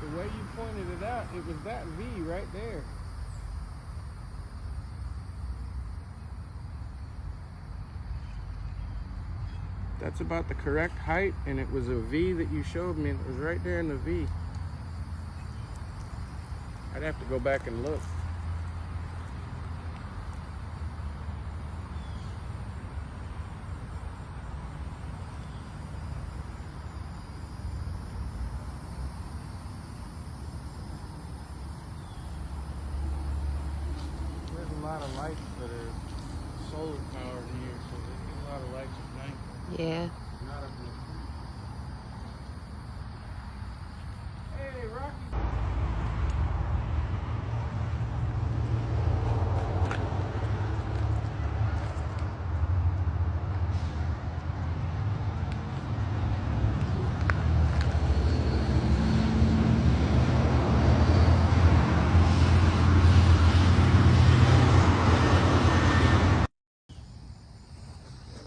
The way you pointed it out, it was that V right there. That's about the correct height, and it was a V that you showed me, and it was right there in the V. I'd have to go back and look. There's a lot of lights that are solar powered here, so there's a lot of lights at night. Yeah. Not up in the street. Hey, Rocky.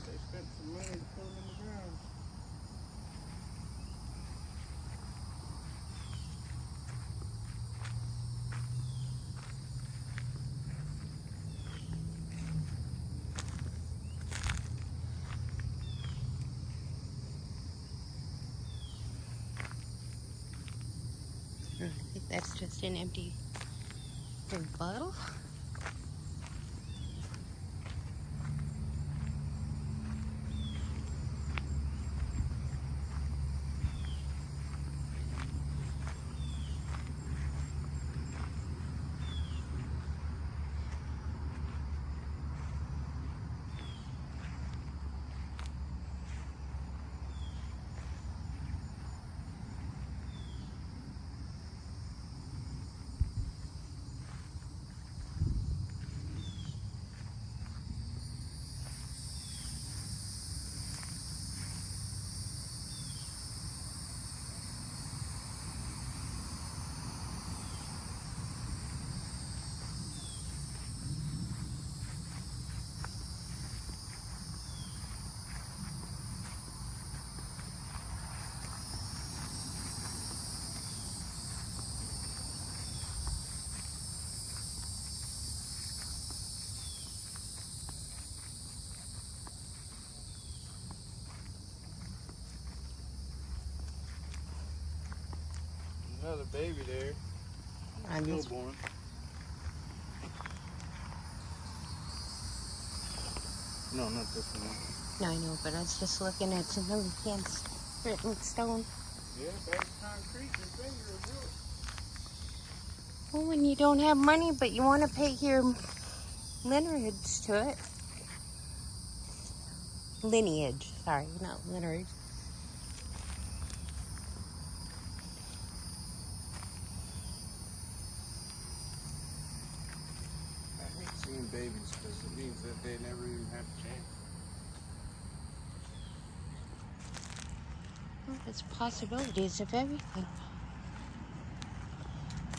They spent some money to put them in the ground. I think that's just an empty drink bottle. Another baby there. On this, Stillborn. No, not this one. no, I know, but I was just looking at some really fancy written stone. Yeah, that's concrete. Your finger will do it. Well, when you don't have money, but you want to pay your lineage to it. Lineage, sorry, not lineage. I hate seeing babies because it means that they never even have a chance. Well, there's possibilities of everything.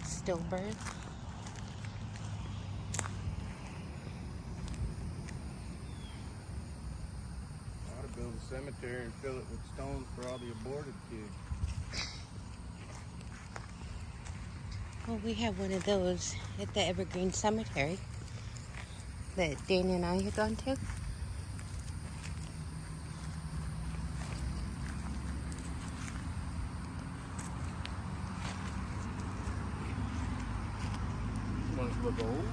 Stillbirth. I ought to build a cemetery and fill it with stones for all the aborted kids. Well, we have one of those at the Evergreen Cemetery that Dana and I had gone to. Ones look old.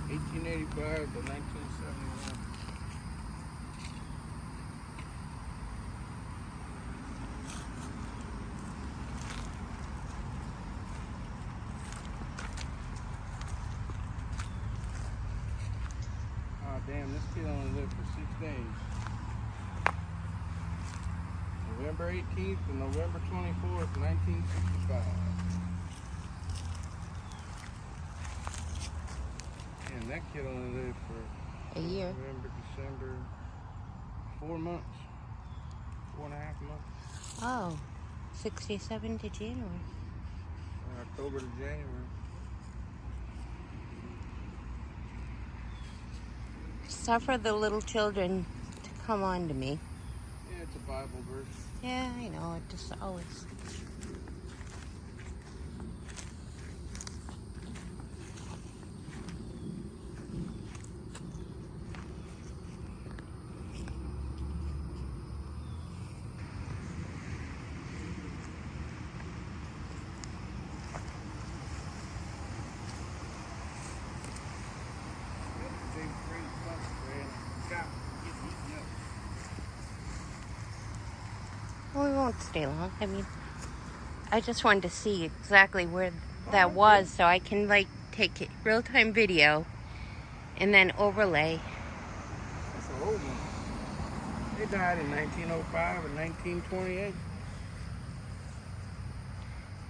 1885 to 1971. Oh damn, this kid only lived for 6 days. November 18th to November 24th, 1965. And that kid only lived for A year. November, December, 4 months. 4.5 months. Oh, 67 to January. October to January. Suffer the little children to come on to me. Yeah, it's a Bible verse. Yeah, I know. It just always. Well, we won't stay long. I mean, I just wanted to see exactly where that was so I can, like, take it real-time video and then overlay. That's an old one. They died in 1905 and 1928.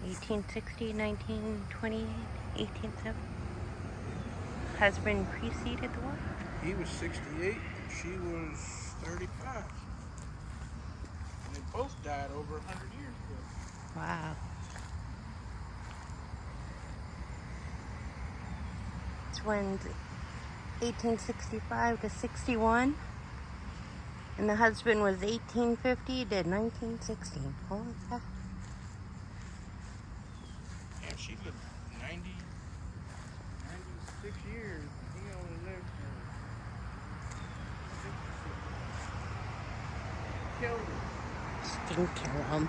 1860, 1928, 1870. Husband preceded the wife. He was 68 and she was 35. And they both died over 100 years ago. Wow. This one's 1865 to 61. And the husband was 1850 to 1916. Holy cow. Yeah, she lived 96 years. He only lived for 66. Killed her. She didn't kill him.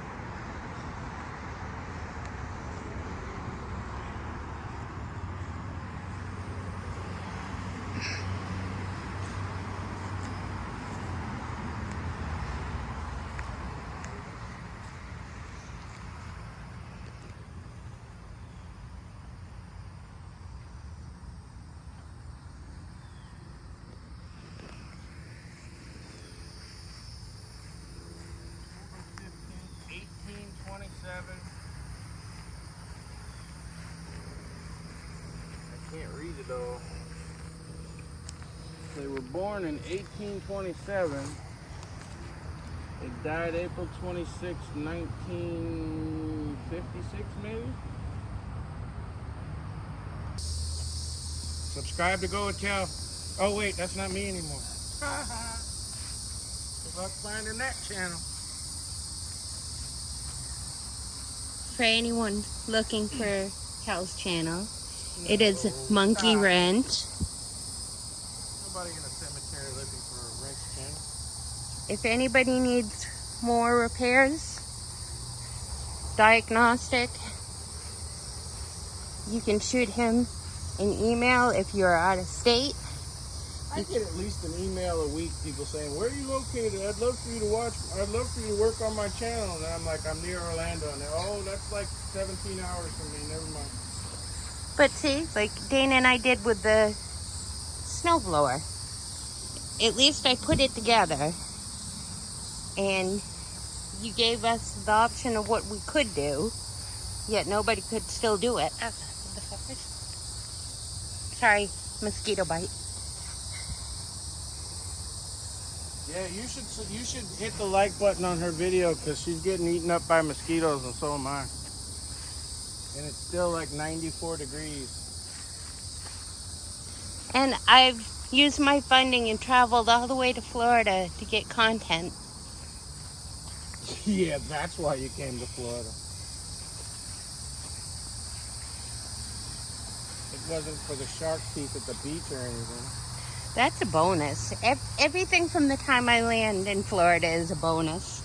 I can't read it all. They were born in 1827. They died April 26, 1956, maybe? Subscribe to Go Tell. Oh, wait, that's not me anymore. Good luck finding that channel. For anyone looking for Cal's channel, it is Monkey Wrench. Nobody in a cemetery looking for a wrench channel. If anybody needs more repairs, diagnostic, you can shoot him an email if you're out of state. I get at least an email a week, people saying, "Where are you located? I'd love for you to watch. I'd love for you to work on my channel." And I'm like, "I'm near Orlando." And they're, "Oh, that's like 17 hours from me. Never mind." But see, like Dana and I did with the snowblower. At least I put it together. And you gave us the option of what we could do, yet nobody could still do it. Sorry, mosquito bite. Yeah, you should hit the like button on her video because she's getting eaten up by mosquitoes, and so am I. And it's still like 94 degrees. And I've used my funding and traveled all the way to Florida to get content. Yeah, that's why you came to Florida. It wasn't for the shark teeth at the beach or anything. That's a bonus. Everything from the time I land in Florida is a bonus.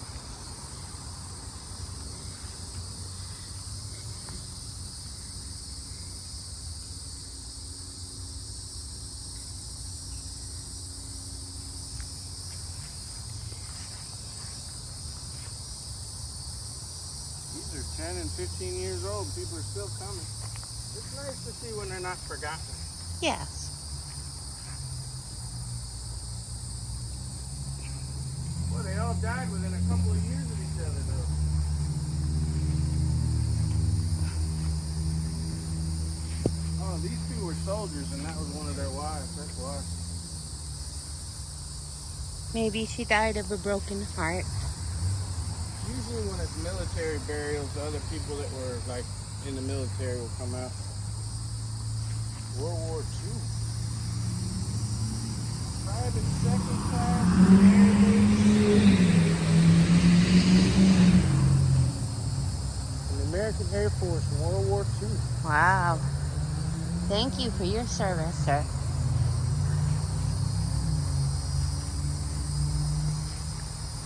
These are 10 and 15 years old. People are still coming. It's nice to see when they're not forgotten. Yes. Well, they all died within a couple of years of each other, though. Oh, these two were soldiers, and that was one of their wives. That's why. Maybe she died of a broken heart. Usually when it's military burials, the other people that were, like, in the military will come out. World War II. Private second class. Air Force in World War II. Wow. Thank you for your service, sir.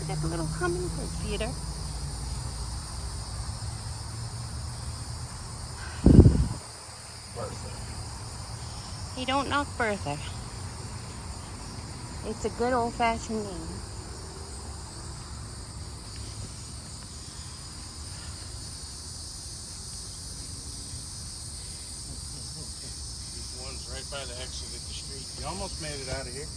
Look at the little hummingbird feeder. Hey, don't knock Bertha. It's a good old-fashioned name. These ones right by the exit of the street. You almost made it out of here.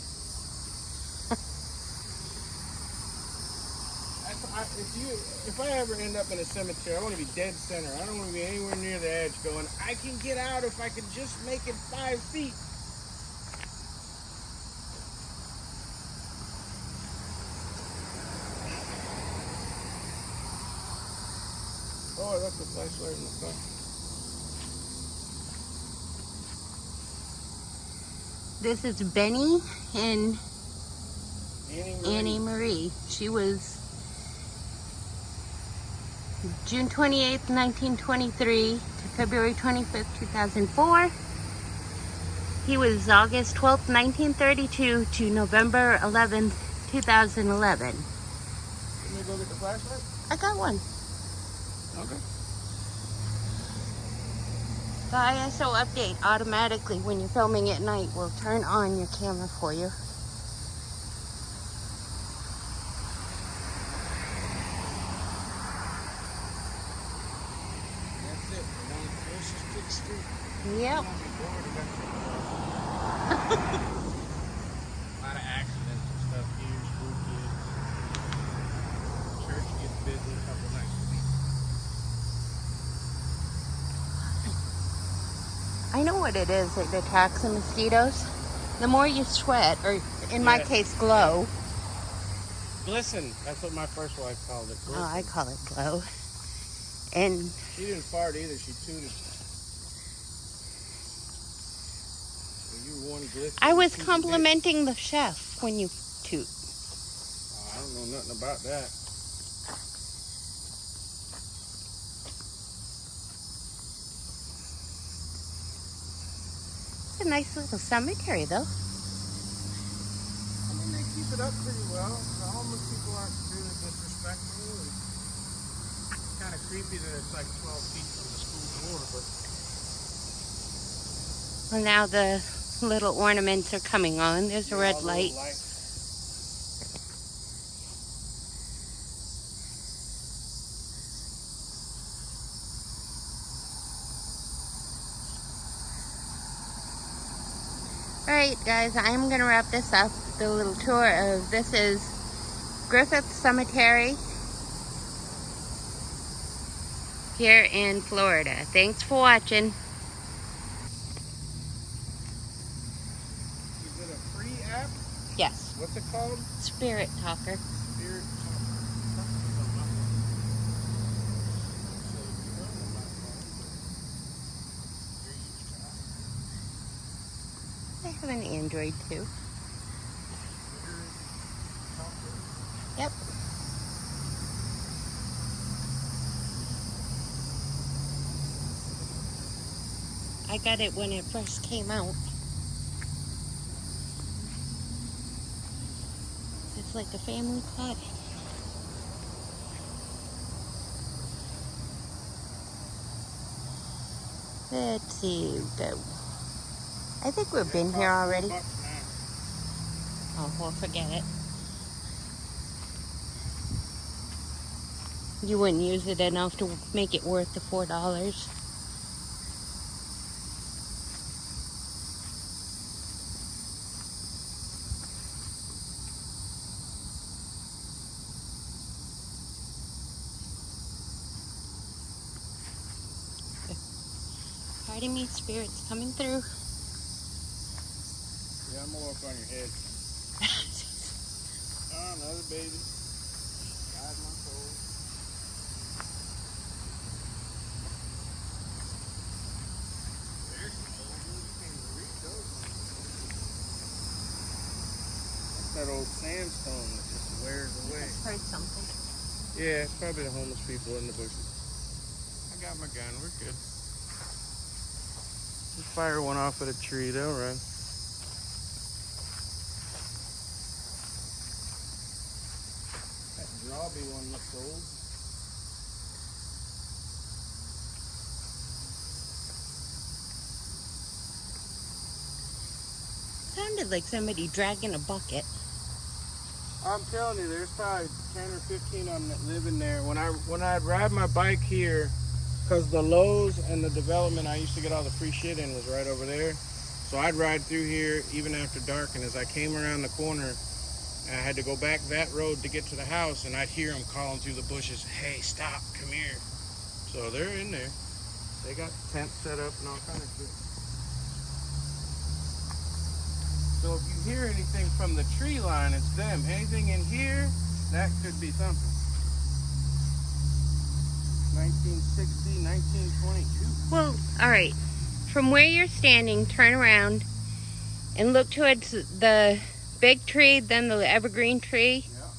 If I ever end up in a cemetery, I want to be dead center. I don't want to be anywhere near the edge going, I can get out if I can just make it 5 feet. Oh, I left the flashlight in the car. This is Benny and Annie Marie. Annie Marie. She was June 28th, 1923 to February 25th, 2004. He was August 12th, 1932 to November 11th, 2011. Can we go get the flashlight? I got one. Okay. The ISO update automatically when you're filming at night will turn on your camera for you. That's it. We're on the closest to the street. Yep. A lot of accidents and stuff here. School kids. Church gets busy a couple nights a week. I know what it is that attacks the mosquitoes. The more you sweat, or in my case, glow. Glisten. That's what my first wife called it. Glisten. Oh, I call it glow. And She didn't fart either. She tooted. So you were wanting glisten. I was complimenting the chef when you toot. Oh, I don't know nothing about that. It's a nice little cemetery, though. I mean, they keep it up pretty well. The homeless people aren't really disrespectful. And it's kind of creepy that it's like 12 feet from the school door, but Well, now the little ornaments are coming on. There's a all red the light. little lights. Alright, guys, I'm going to wrap this up. The little tour of this is Griffin Cemetery here in Florida. Thanks for watching. Is it a free app? Yes, What's it called? Spirit Talker. Spirit I have an Android too. Yep. I got it when it first came out. It's like a family cottage. Let's see, go. I think we've been here already. Oh, well, forget it. You wouldn't use it enough to make it worth the $4. Pardon me, spirits coming through. Yeah, I'm gonna walk on your head. Oh, another baby. God, my soul. There's some old ones. You can't even read those. That's that old sandstone that just wears away. Heard something. Yeah, it's probably the homeless people in the bushes. I I got my gun. We're good. Just fire one off at a tree. They'll run. That drawby one looks old. Sounded like somebody dragging a bucket. I'm telling you, there's probably 10 or 15 of them that live in there. When I'd ride my bike here, because the Lowe's and the development I used to get all the free shit in was right over there. So I'd ride through here even after dark, and as I came around the corner, I had to go back that road to get to the house, and I'd hear them calling through the bushes, "Hey, stop, come here." So they're in there. They got tents set up and all kind of shit. So if you hear anything from the tree line, it's them. Anything in here, that could be something. 1960, 1922. Well, all right. From where you're standing, turn around and look towards the big tree, then the evergreen tree, Yeah.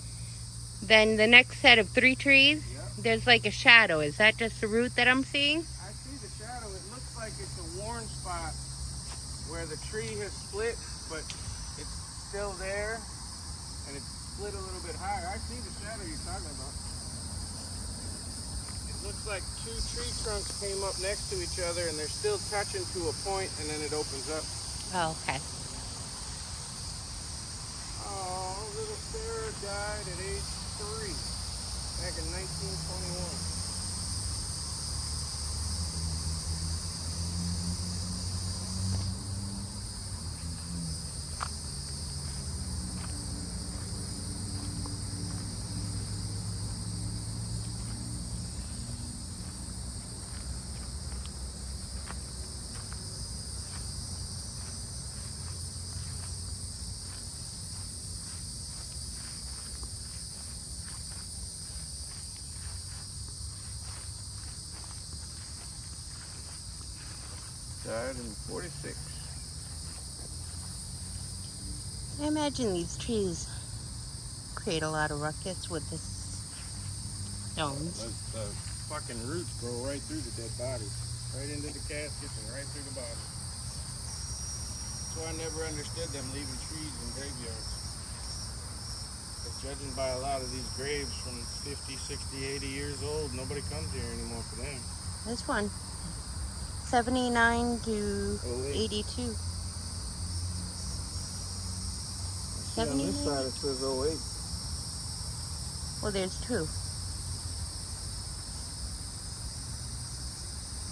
then the next set of 3 trees. Yeah. There's like a shadow. Is that just the root that I'm seeing? I see the shadow. It looks like it's a worn spot where the tree has split, but it's still there, and it's split a little bit higher. I see the shadow you're talking about. It looks like 2 tree trunks came up next to each other, and they're still touching to a point, and then it opens up. Oh, okay. Oh, little Sarah died at age 3 back in 1921. Died in 46. I imagine these trees create a lot of ruckus with the stones. The fucking roots grow right through the dead bodies, right into the caskets and right through the body. So I never understood them leaving trees in graveyards. But judging by a lot of these graves from 50, 60, 80 years old, nobody comes here anymore for them. This one, 79 to 08. 82. See, on this side it says 08. Well, there's 2.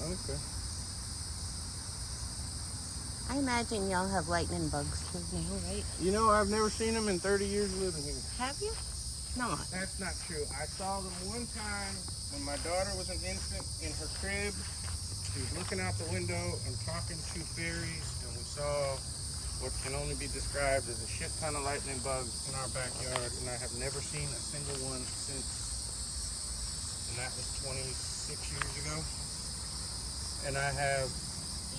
Okay. I imagine y'all have lightning bugs too now, right? You know, I've never seen them in 30 years living here. Have you? Not. That's not true. I saw them one time when my daughter was an infant in her crib. She was looking out the window and talking to fairies, and we saw what can only be described as a shit ton of lightning bugs in our backyard, and I have never seen a single one since. And that was 26 years ago. And I have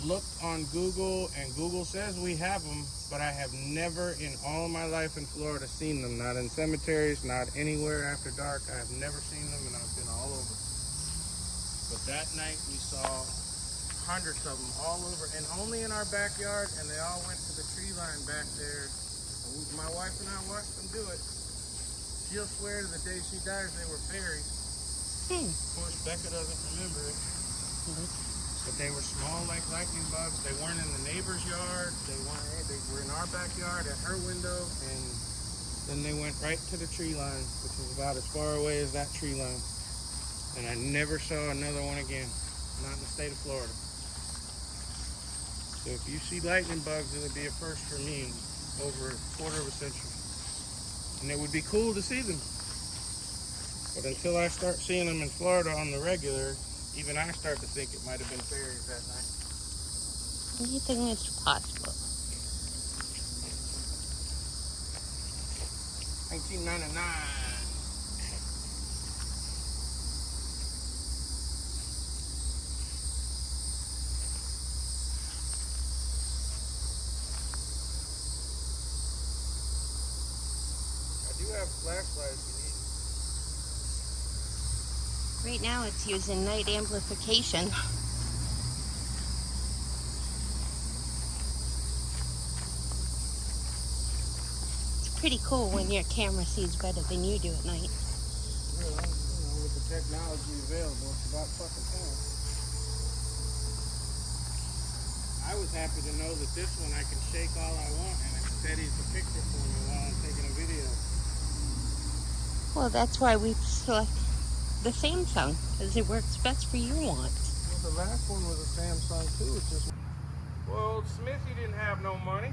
looked on Google, and Google says we have them, but I have never in all my life in Florida seen them. Not in cemeteries, not anywhere after dark. I have never seen them, and I've been all over. But that night we saw hundreds of them all over, and only in our backyard, and they all went to the tree line back there. My wife and I watched them do it. She'll swear to the day she dies they were fairies. Of course, Becca doesn't remember it. But they were small like lightning bugs. They weren't in the neighbor's yard. They were in our backyard at her window, and then they went right to the tree line, which was about as far away as that tree line. And I never saw another one again, not in the state of Florida. So if you see lightning bugs, it'll be a first for me in over a quarter of a century. And it would be cool to see them. But until I start seeing them in Florida on the regular, even I start to think it might have been fairies that night. Anything is possible. 1999. I do have flashlights if you need. Right now it's using night amplification. It's pretty cool when your camera sees better than you do at night. Well, with the technology available, it's about fucking time. I was happy to know that this one I can shake all I want and it steadies the picture for me while I'm taking a video. Well, that's why we select the Samsung, because it works best for your wants. Well, the last one was a Samsung too. It's just, well, Smithy didn't have no money.